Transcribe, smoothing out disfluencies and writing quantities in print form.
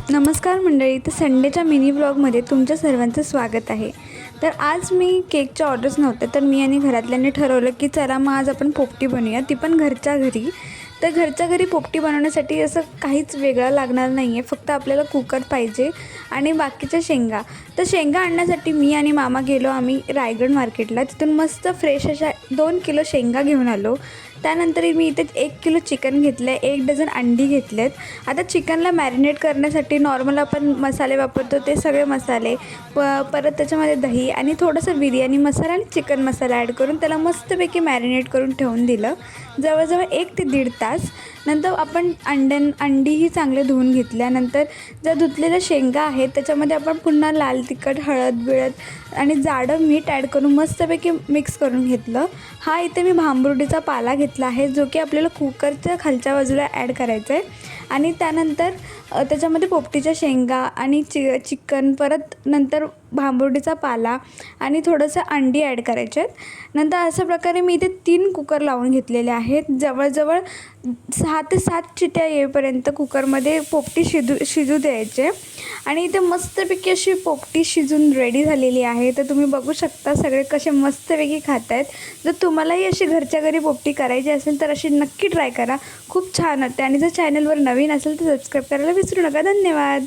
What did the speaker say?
नमस्कार मंडळी, तर संडेच्या मिनी ब्लॉगमध्ये तुमच्या सर्वांचं स्वागत आहे। तर आज मी केकच्या ऑर्डर्स नव्हत्या, तर मी आणि घरातल्यांनी ठरवलं की चला मग आज आपण पोपटी बनवूया, ती पण घरच्या घरी। तर घरच्या घरी पोपटी बनवण्यासाठी असं काहीच वेगळं लागणार नाही आहे, फक्त आपल्याला कुकर पाहिजे आणि बाकीच्या शेंगा। तर शेंगा आणण्यासाठी मी आणि मामा गेलो आम्ही रायगड मार्केटला, तिथून मस्त फ्रेश अशा 2 किलो शेंगा घेऊन आलो। त्यानंतर मी इथे 1 किलो चिकन घेतलं आहे, 1 डझन अंडी घेतलेत। आता चिकनला मॅरिनेट करण्यासाठी नॉर्मल आपण मसाले वापरतो ते सगळे मसाले, परत त्याच्यामध्ये दही आणि थोडंसं बिर्याणी मसाला आणि चिकन मसाला ॲड करून त्याला मस्तपैकी मॅरिनेट करून ठेवून दिलं जवळजवळ 1 ते दीड तास। नंतर आपण अंडीही चांगले धुवून घेतल्यानंतर ज्या धुतलेल्या शेंगा आहेत त्याच्यामध्ये आपण पुन्हा लाल तिखट, हळद बिळद आणि जाडं मीठ ॲड करून मस्तपैकी मिक्स करून घेतलं। हा इथे मी भांबरुडीचा पाला घेतला आहे, जो की आपल्याला कुकरच्या खालच्या बाजूला ॲड करायचा आहे। आणि त्यानंतर त्याच्यामध्ये पोपटीच्या शेंगा आणि चिकन, परत नंतर भांबरुडीचा पाला आणि थोडंसं अंडी ॲड करायचे आहेत। नंतर अशा प्रकारे मी इथे 3 कुकर लावून घेतलेले आहेत। जवळजवळ 6 ते 7 शिट्या येईपर्यंत कुकरमध्ये पोपटी शिजू द्यायचे। आणि इथे मस्तपैकी अशी पोपटी शिजून रेडी झालेली आहे। तर तुम्ही बघू शकता सगळे कसे मस्तपैकी खात आहेत। जर तुम्हालाही अशी घरच्या घरी पोपटी करायची असेल तर अशी नक्की ट्राय करा, खूप छान होते। आणि जर चॅनलवर नवीन असेल तर सबस्क्राईब करायला विसरू नका। धन्यवाद।